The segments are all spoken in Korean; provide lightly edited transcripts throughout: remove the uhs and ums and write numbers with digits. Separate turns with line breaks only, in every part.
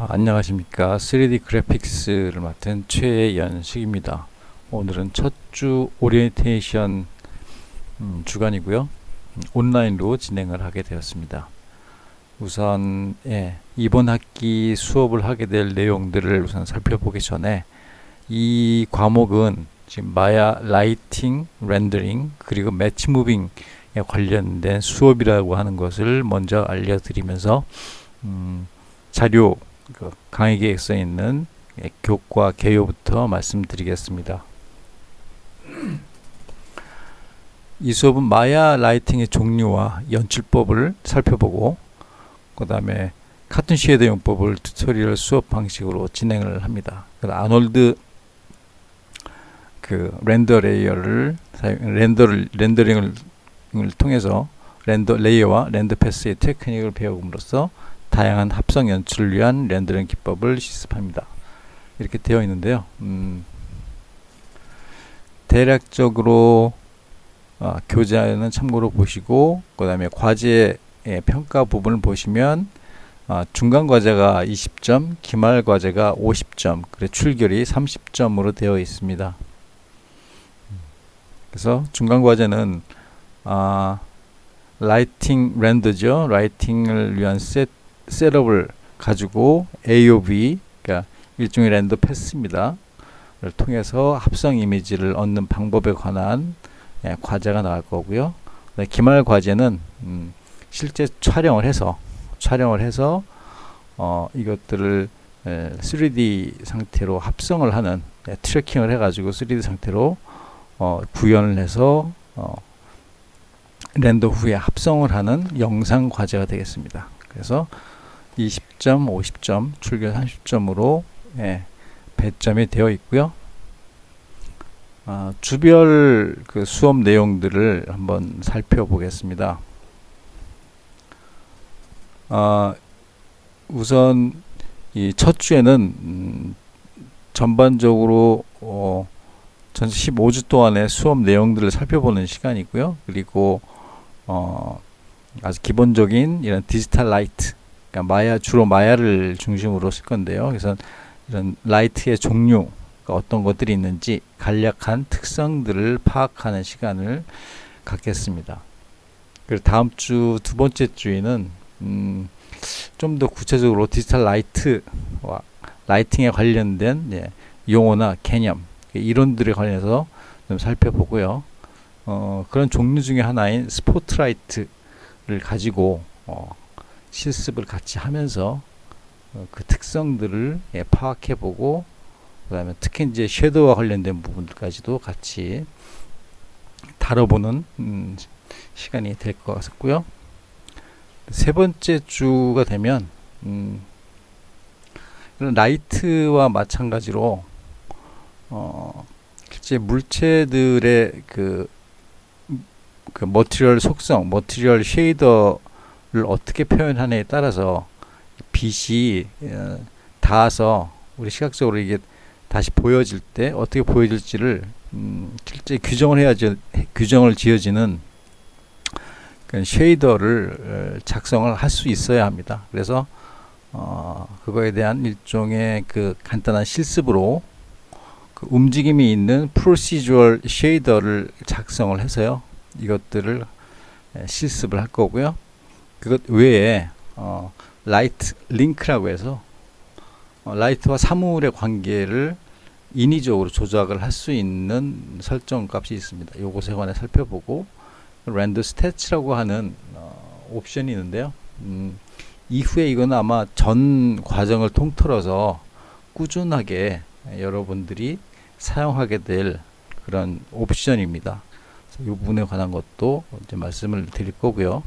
안녕하십니까. 3D 그래픽스를 맡은 최연식입니다. 오늘은 첫 주 오리엔테이션 주간이고요. 온라인으로 진행을 하게 되었습니다. 우선 이번 학기 수업을 하게 될 내용들을 우선 살펴보기 전에 이 과목은 지금 마야 라이팅, 렌더링 그리고 매치 무빙에 관련된 수업이라고 하는 것을 먼저 알려드리면서 자료 강의 계획서에 있는 교과 개요부터 말씀드리겠습니다. 이 수업은 마야 라이팅의 종류와 연출법을 살펴보고 그 다음에 카툰 쉐이더 용법을 튜토리얼 수업 방식으로 진행을 합니다. 아놀드 렌더 레이어를 렌더링을 통해서 렌더 레이어와 렌더 패스의 테크닉을 배움으로써 다양한 합성 연출을 위한 렌더링 기법을 실습합니다. 이렇게 되어 있는데요. 대략적으로 교재는 참고로 보시고 그 다음에 과제 평가 부분을 보시면 중간 과제가 20점, 기말 과제가 50점, 그리고 출결이 30점으로 되어 있습니다. 그래서 중간 과제는 라이팅 렌더죠. 라이팅을 위한 셋업을 가지고 AOV, 그러니까 일종의 렌더 패스입니다. 를 통해서 합성 이미지를 얻는 방법에 관한 과제가 나올 거고요. 기말 과제는 실제 촬영을 해서 이것들을 3D 상태로 합성을 하는 트래킹을 해가지고 3D 상태로 구현을 해서 렌더 후에 합성을 하는 영상 과제가 되겠습니다. 그래서 20점, 50점, 출결 30점으로 배점이 되어 있고요. 주별 수업 내용들을 한번 살펴보겠습니다. 우선 이 첫 주에는 전반적으로 전체 15주 동안의 수업 내용들을 살펴보는 시간이고요. 그리고 아주 기본적인 이런 디지털 라이트, 그러니까 주로 마야를 중심으로 쓸 건데요. 그래서 이런 라이트의 종류가 어떤 것들이 있는지 간략한 특성들을 파악하는 시간을 갖겠습니다. 그리고 다음 주 두 번째 주에는 좀 더 구체적으로 디지털 라이트와 라이팅에 관련된 용어나 개념, 이론들에 관해서 좀 살펴보고요. 그런 종류 중에 하나인 스포트라이트를 가지고 실습을 같이 하면서 그 특성들을 파악해보고 그 다음에 특히 이제 섀도우와 관련된 부분들까지도 같이 다뤄보는 시간이 될 것 같고요. 세 번째 주가 되면 이런 라이트와 마찬가지로 실제 물체들의 그 머티리얼 속성, 머티리얼 쉐이더를 어떻게 표현하느냐에 따라서 빛이 닿아서 우리 시각적으로 이게 다시 보여질 때 어떻게 보여질지를 실제 규정을 지어지는 쉐이더를 작성을 할 수 있어야 합니다. 그래서 그거에 대한 일종의 간단한 실습으로 움직임이 있는 프로시저럴 쉐이더를 작성을 해서요. 이것들을 실습을 할 거고요. 그것 외에 라이트 링크라고 해서 라이트와 사물의 관계를 인위적으로 조작을 할 수 있는 설정 값이 있습니다. 요것에 관해 살펴보고 렌더 스태츠라고 하는 옵션이 있는데요. 이후에 이건 아마 전 과정을 통틀어서 꾸준하게 여러분들이 사용하게 될 그런 옵션입니다. 이 부분에 관한 것도 이제 말씀을 드릴 거고요.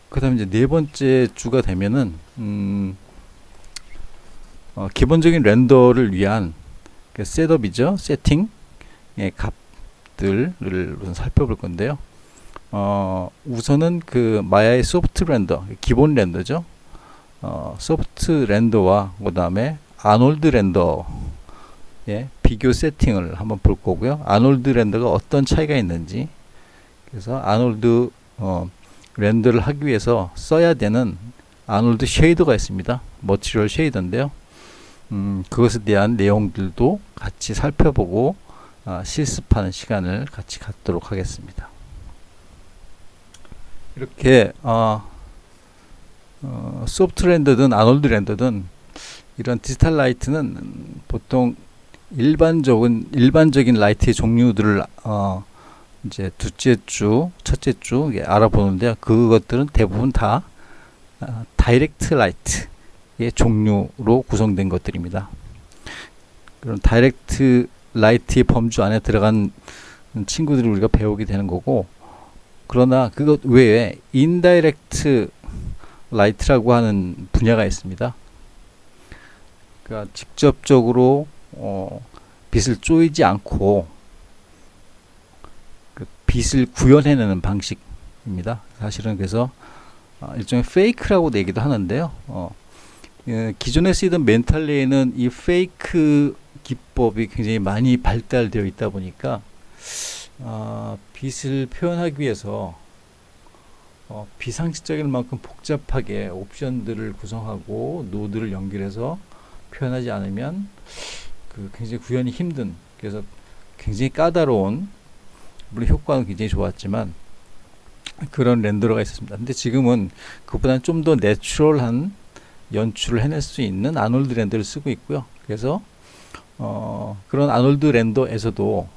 그 다음에 이제 네 번째 주가 되면은 기본적인 렌더를 위한 셋업이죠. 세팅의 값들을 우선 살펴볼 건데요. 우선은 마야의 소프트 렌더, 기본 렌더죠. 소프트 렌더와 그 다음에 아놀드 렌더의 비교 세팅을 한번 볼 거고요. 아놀드 렌더가 어떤 차이가 있는지, 그래서 아놀드 렌더를 하기 위해서 써야 되는 아놀드 쉐이더가 있습니다. 머티리얼 쉐이더인데요. 그것에 대한 내용들도 같이 살펴보고 실습하는 시간을 같이 갖도록 하겠습니다. 이렇게 소프트 렌더든 아놀드 렌더든 이런 디지털 라이트는 보통 일반적인 라이트의 종류들을 이제 둘째 주, 첫째 주 알아보는데요. 그것들은 대부분 다 다이렉트 라이트의 종류로 구성된 것들입니다. 그런 다이렉트 라이트의 범주 안에 들어간 친구들을 우리가 배우게 되는 거고, 그러나 그것 외에 인다이렉트 라이트라고 하는 분야가 있습니다. 그러니까 직접적으로 빛을 쪼이지 않고 그 빛을 구현해내는 방식입니다. 사실은 그래서 일종의 페이크라고 내기도 하는데요. 기존에 쓰이던 멘탈레이는 이 페이크 기법이 굉장히 많이 발달되어 있다 보니까 빛을 표현하기 위해서 비상식적인 만큼 복잡하게 옵션들을 구성하고 노드를 연결해서 표현하지 않으면 굉장히 구현이 힘든, 그래서 굉장히 까다로운, 물론 효과는 굉장히 좋았지만 그런 렌더러가 있었습니다. 근데 지금은 그보다는 좀 더 내추럴한 연출을 해낼 수 있는 아놀드 렌더를 쓰고 있고요. 그래서 그런 아놀드 렌더에서도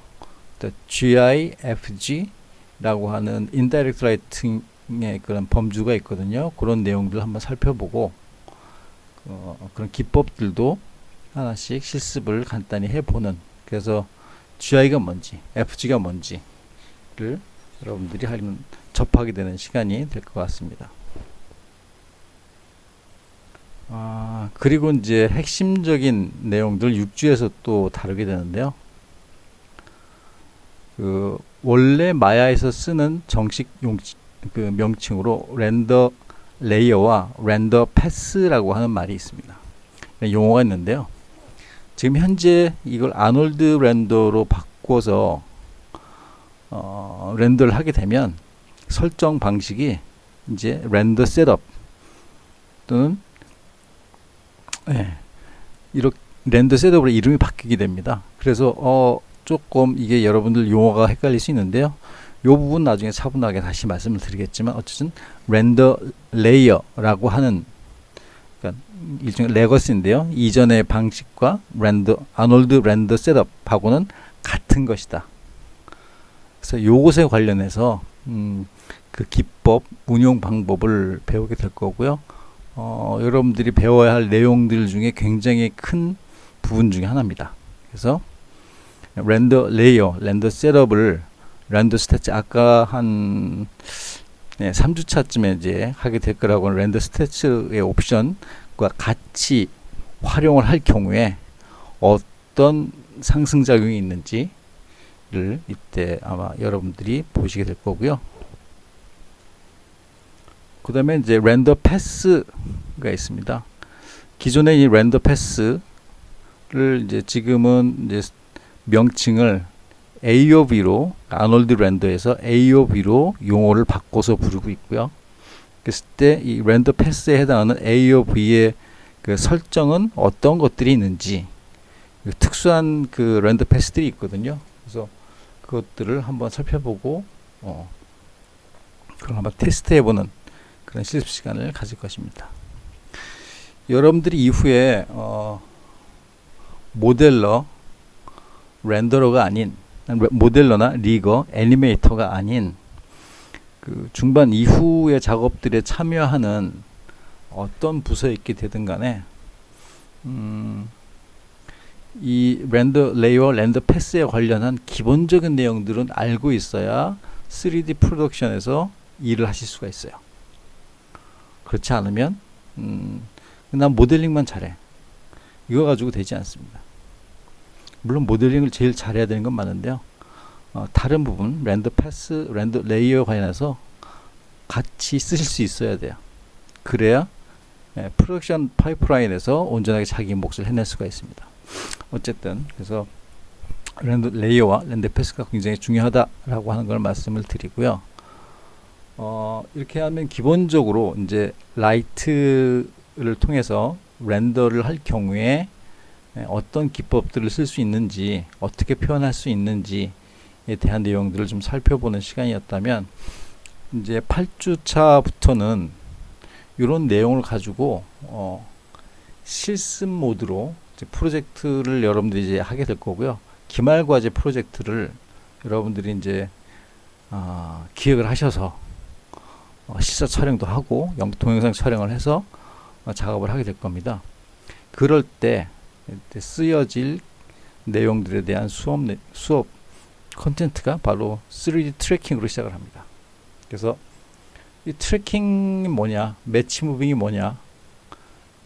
GIFG라고 하는 인다이렉트 라이팅의 그런 범주가 있거든요. 그런 내용들을 한번 살펴보고 그런 기법들도 하나씩 실습을 간단히 해보는, 그래서 GI가 뭔지, FG가 뭔지를 여러분들이 접하게 되는 시간이 될 것 같습니다. 그리고 이제 핵심적인 내용들 6주에서 또 다루게 되는데요. 원래 마야에서 쓰는 정식 명칭으로 렌더 레이어와 렌더 패스라고 하는 말이 있습니다. 용어가 있는데요. 지금 현재 이걸 아놀드 렌더로 바꿔서 렌더를 하게 되면 설정 방식이 이제 렌더 셋업 또는 이렇게 렌더 셋업으로 이름이 바뀌게 됩니다. 그래서 조금 이게 여러분들 용어가 헷갈릴 수 있는데요. 이 부분 나중에 차분하게 다시 말씀을 드리겠지만, 어쨌든 렌더 레이어라고 하는, 그러니까 일종의 레거시인데요. 이전의 방식과 아놀드 렌더 셋업하고는 같은 것이다. 그래서 이것에 관련해서 그 기법, 운용 방법을 배우게 될 거고요. 여러분들이 배워야 할 내용들 중에 굉장히 큰 부분 중에 하나입니다. 그래서 렌더 레이어, 렌더 셋업을 렌더 스태치, 아까 한 3주차쯤에 이제 하게 될 거라고 하는 렌더 스태치의 옵션과 같이 활용을 할 경우에 어떤 상승작용이 있는지를 이때 아마 여러분들이 보시게 될 거고요. 그 다음에 이제 렌더 패스가 있습니다. 기존의 이 렌더 패스를 이제 지금은 이제 명칭을 AOV로, 아놀드 렌더에서 AOV로 용어를 바꿔서 부르고 있고요. 그랬을 때 이 렌더 패스에 해당하는 AOV의 그 설정은 어떤 것들이 있는지, 특수한 그 렌더 패스들이 있거든요. 그래서 그것들을 한번 살펴보고 그걸 한번 테스트해보는 그런 실습 시간을 가질 것입니다. 여러분들이 이후에 모델러, 렌더러가 아닌, 모델러나 리거, 애니메이터가 아닌 그 중반 이후의 작업들에 참여하는 어떤 부서에 있게 되든 간에 이 렌더 레이어, 렌더 패스에 관련한 기본적인 내용들은 알고 있어야 3D 프로덕션에서 일을 하실 수가 있어요. 그렇지 않으면 난 모델링만 잘해, 이거 가지고 되지 않습니다. 물론 모델링을 제일 잘해야 되는 건 맞는데요. 다른 부분, 렌더 패스, 렌더 레이어 관련해서 같이 쓰실 수 있어야 돼요. 그래야 프로덕션 파이프라인에서 온전하게 자기 몫을 해낼 수가 있습니다. 어쨌든 그래서 렌더 레이어와 렌더 패스가 굉장히 중요하다라고 하는 걸 말씀을 드리고요. 이렇게 하면 기본적으로 이제 라이트를 통해서 렌더를 할 경우에 어떤 기법들을 쓸 수 있는지, 어떻게 표현할 수 있는지에 대한 내용들을 좀 살펴보는 시간이었다면, 이제 8주차부터는 이런 내용을 가지고 실습 모드로 이제 프로젝트를 여러분들이 이제 하게 될 거고요. 기말과제 프로젝트를 여러분들이 이제 기획을 하셔서 실사 촬영도 하고 동영상 촬영을 해서 작업을 하게 될 겁니다. 그럴 때 쓰여질 내용들에 대한 수업 콘텐츠가 바로 3D 트래킹으로 시작을 합니다. 그래서 이 트래킹이 뭐냐, 매치 무빙이 뭐냐,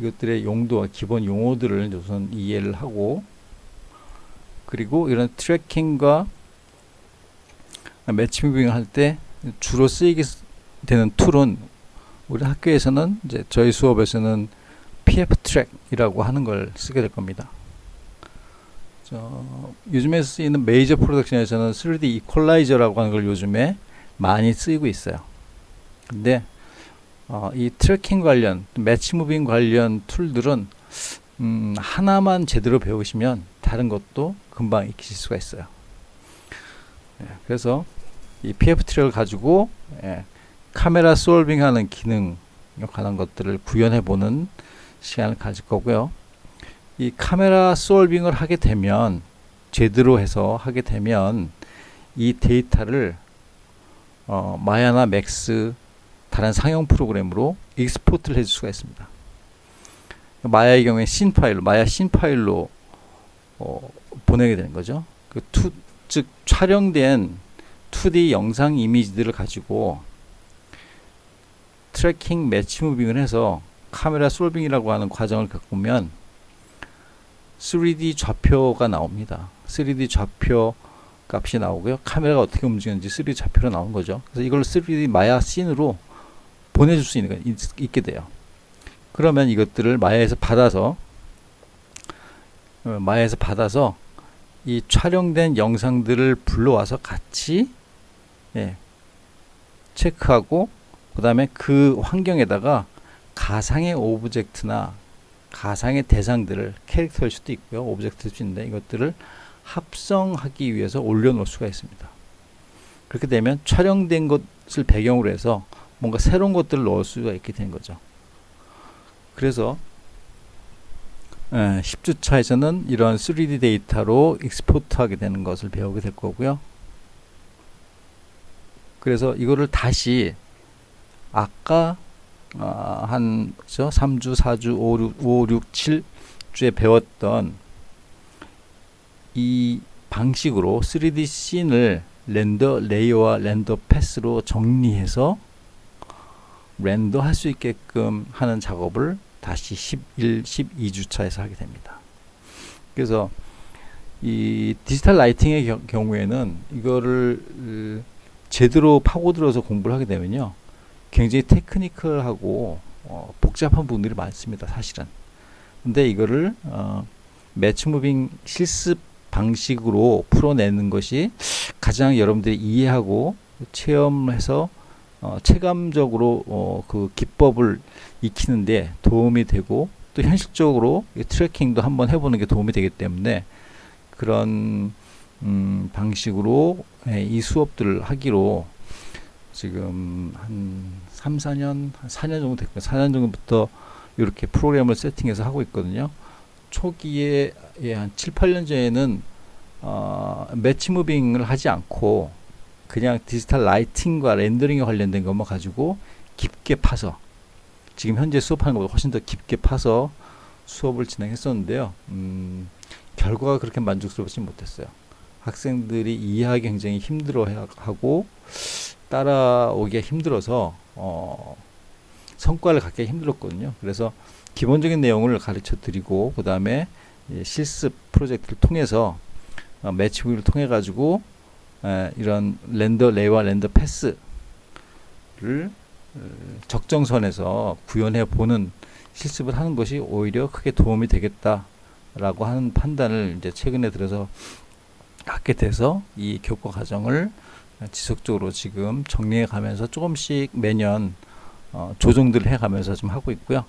이것들의 용도와 기본 용어들을 우선 이해를 하고, 그리고 이런 트래킹과 매치 무빙을 할 때 주로 쓰이게 되는 툴은, 우리 학교에서는 이제 저희 수업에서는 PF 트랙이라고 하는 걸 쓰게 될 겁니다. 요즘에 쓰이는 메이저 프로덕션에서는 3D 이퀄라이저라고 하는 걸 요즘에 많이 쓰이고 있어요. 근데 이 트래킹 관련, 매치 무빙 관련 툴들은 하나만 제대로 배우시면 다른 것도 금방 익히실 수가 있어요. 그래서 이 PF 트랙을 가지고 카메라 솔빙 하는 기능에 관한 것들을 구현해 보는 시간을 가질 거고요. 이 카메라 솔빙을 하게 되면, 제대로 해서 하게 되면 이 데이터를 마야나 맥스 다른 상용 프로그램으로 익스포트를 해줄 수가 있습니다. 마야의 경우에 마야 씬 파일로 보내게 되는 거죠. 즉 촬영된 2D 영상 이미지들을 가지고 트래킹 매치 무빙을 해서 카메라 솔빙이라고 하는 과정을 겪으면 3D 좌표가 나옵니다. 3D 좌표 값이 나오고요. 카메라가 어떻게 움직이는지 3D 좌표로 나오는 거죠. 그래서 이걸 3D 마야 씬으로 보내줄 수 있게 돼요. 그러면 이것들을 마야에서 받아서 이 촬영된 영상들을 불러와서 같이 체크하고, 그 다음에 그 환경에다가 가상의 오브젝트나 가상의 대상들을, 캐릭터일 수도 있고요, 오브젝트일 수도 있는데, 이것들을 합성하기 위해서 올려놓을 수가 있습니다. 그렇게 되면 촬영된 것을 배경으로 해서 뭔가 새로운 것들을 넣을 수가 있게 되는 거죠. 그래서 10주차에서는 이런 3D 데이터로 익스포트하게 되는 것을 배우게 될 거고요. 그래서 이거를 다시 아까 한 3주, 4주, 5, 6, 7주에 배웠던 이 방식으로 3D 씬을 렌더 레이어와 렌더 패스로 정리해서 렌더 할 수 있게끔 하는 작업을 다시 12주차에서 하게 됩니다. 그래서 이 디지털 라이팅의 경우에는 이거를 제대로 파고들어서 공부를 하게 되면요, 굉장히 테크니컬하고 복잡한 부분들이 많습니다, 사실은. 근데 이거를 매치 무빙 실습 방식으로 풀어내는 것이 가장 여러분들이 이해하고 체험해서 체감적으로 그 기법을 익히는데 도움이 되고, 또 현실적으로 트래킹도 한번 해보는 게 도움이 되기 때문에 그런 방식으로 이 수업들을 하기로 지금 한 4년 정도 됐고요. 4년 정도부터 이렇게 프로그램을 세팅해서 하고 있거든요. 초기에 한 7, 8년 전에는 매치 무빙을 하지 않고 그냥 디지털 라이팅과 렌더링에 관련된 것만 가지고 깊게 파서, 지금 현재 수업하는 것보다 훨씬 더 깊게 파서 수업을 진행했었는데요. 결과가 그렇게 만족스럽지 못했어요. 학생들이 이해하기 굉장히 힘들어하고 따라오기가 힘들어서 성과를 갖기가 힘들었거든요. 그래서 기본적인 내용을 가르쳐 드리고, 그 다음에 실습 프로젝트를 통해서 매치 무빙을 통해 가지고 이런 렌더 레이와 렌더 패스를 적정선에서 구현해 보는 실습을 하는 것이 오히려 크게 도움이 되겠다라고 하는 판단을 이제 최근에 들어서 갖게 돼서 이 교과 과정을 지속적으로 지금 정리해 가면서 조금씩 매년 조정들을 해 가면서 좀 하고 있고요.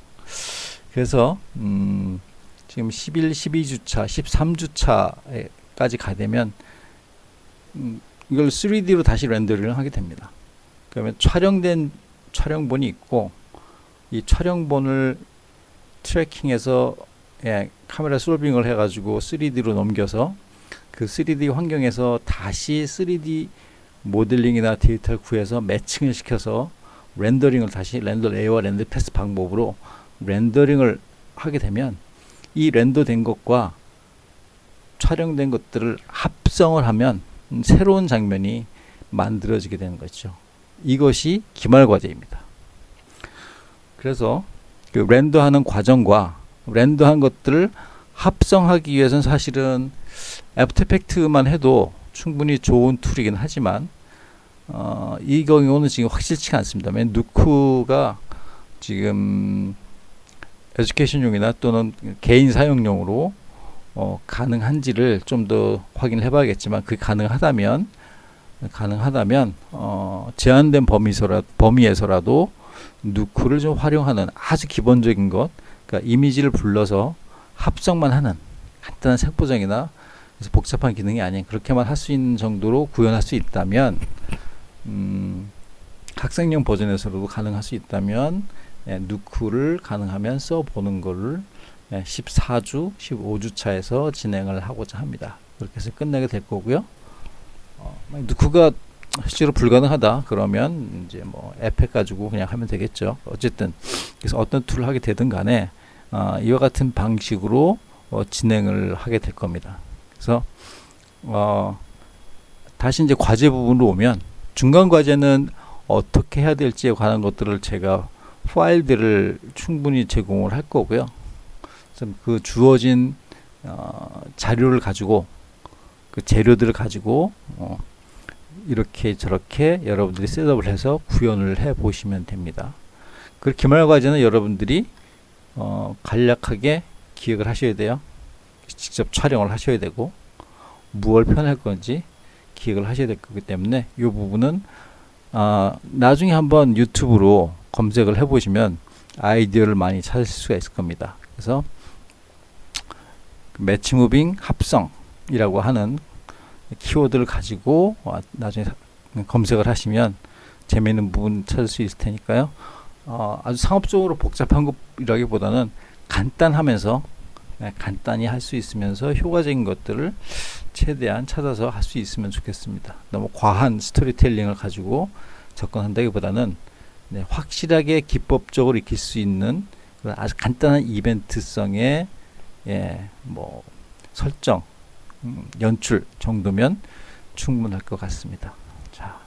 그래서 지금 11, 12주차, 13주차까지 가되면 이걸 3D로 다시 렌더링을 하게 됩니다. 그러면 촬영된 촬영본이 있고, 이 촬영본을 트래킹해서 카메라 솔빙을 해가지고 3D로 넘겨서 그 3D 환경에서 다시 3D 모델링이나 데이터를 구해서 매칭을 시켜서 렌더링을 다시 렌더 레이어와 렌더 패스 방법으로 렌더링을 하게 되면 이 렌더된 것과 촬영된 것들을 합성을 하면 새로운 장면이 만들어지게 되는 거죠. 이것이 기말 과제입니다. 그래서 그 렌더하는 과정과 렌더한 것들을 합성하기 위해서는 사실은 애프터 이펙트만 해도 충분히 좋은 툴이긴 하지만 이 경우는 지금 확실치가 않습니다. 누크가 지금 에듀케이션용이나 또는 개인 사용용으로 가능한지를 좀 더 확인을 해봐야겠지만, 그게 가능하다면 제한된 범위에서라도 누크를 좀 활용하는 아주 기본적인 것, 그러니까 이미지를 불러서 합성만 하는 간단한 색보정이나 그래서 복잡한 기능이 아닌 그렇게만 할 수 있는 정도로 구현할 수 있다면, 학생용 버전에서도 가능할 수 있다면 누크를 가능하면 써보는 거를 14주, 15주 차에서 진행을 하고자 합니다. 그렇게 해서 끝내게 될 거고요. 누크가 실제로 불가능하다 그러면 이제 뭐 에펙 가지고 그냥 하면 되겠죠. 어쨌든 그래서 어떤 툴을 하게 되든 간에 이와 같은 방식으로 진행을 하게 될 겁니다. 그래서 다시 이제 과제 부분으로 오면, 중간 과제는 어떻게 해야 될지에 관한 것들을 제가 파일들을 충분히 제공을 할 거고요. 그 주어진 자료를 가지고, 그 재료들을 가지고 이렇게 저렇게 여러분들이 셋업을 해서 구현을 해 보시면 됩니다. 그 기말 과제는 여러분들이 간략하게 기획을 하셔야 돼요. 직접 촬영을 하셔야 되고, 무엇을 표현할 건지 기획을 하셔야 될 거기 때문에 이 부분은 나중에 한번 유튜브로 검색을 해 보시면 아이디어를 많이 찾을 수가 있을 겁니다. 그래서 매치 무빙 합성이라고 하는 키워드를 가지고 나중에 검색을 하시면 재미있는 부분 찾을 수 있을 테니까요. 아주 상업적으로 복잡한 것이라기보다는 간단하면서 간단히 할 수 있으면서 효과적인 것들을 최대한 찾아서 할 수 있으면 좋겠습니다. 너무 과한 스토리텔링을 가지고 접근한다기보다는 확실하게 기법적으로 익힐 수 있는 그런 아주 간단한 이벤트성의 뭐 설정, 연출 정도면 충분할 것 같습니다. 자,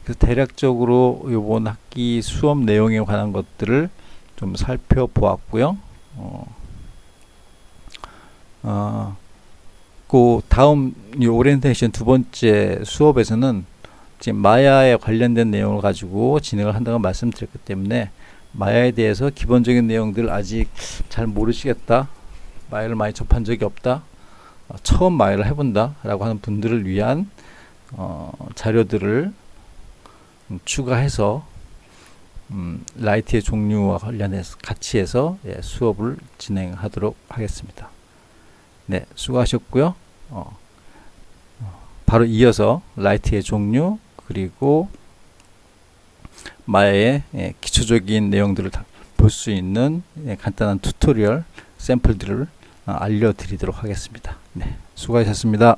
그래서 대략적으로 이번 학기 수업 내용에 관한 것들을 좀 살펴보았고요. 그 다음 이 오리엔테이션 두 번째 수업에서는 지금 마야에 관련된 내용을 가지고 진행을 한다고 말씀드렸기 때문에 마야에 대해서 기본적인 내용들을 아직 잘 모르시겠다, 마야를 많이 접한 적이 없다, 처음 마야를 해본다 라고 하는 분들을 위한 자료들을 추가해서 라이트의 종류와 관련해서 같이 해서 수업을 진행하도록 하겠습니다. 네, 수고하셨고요. 바로 이어서 라이트의 종류 그리고 마야의 기초적인 내용들을 볼 수 있는 간단한 튜토리얼 샘플들을 알려드리도록 하겠습니다. 네, 수고하셨습니다.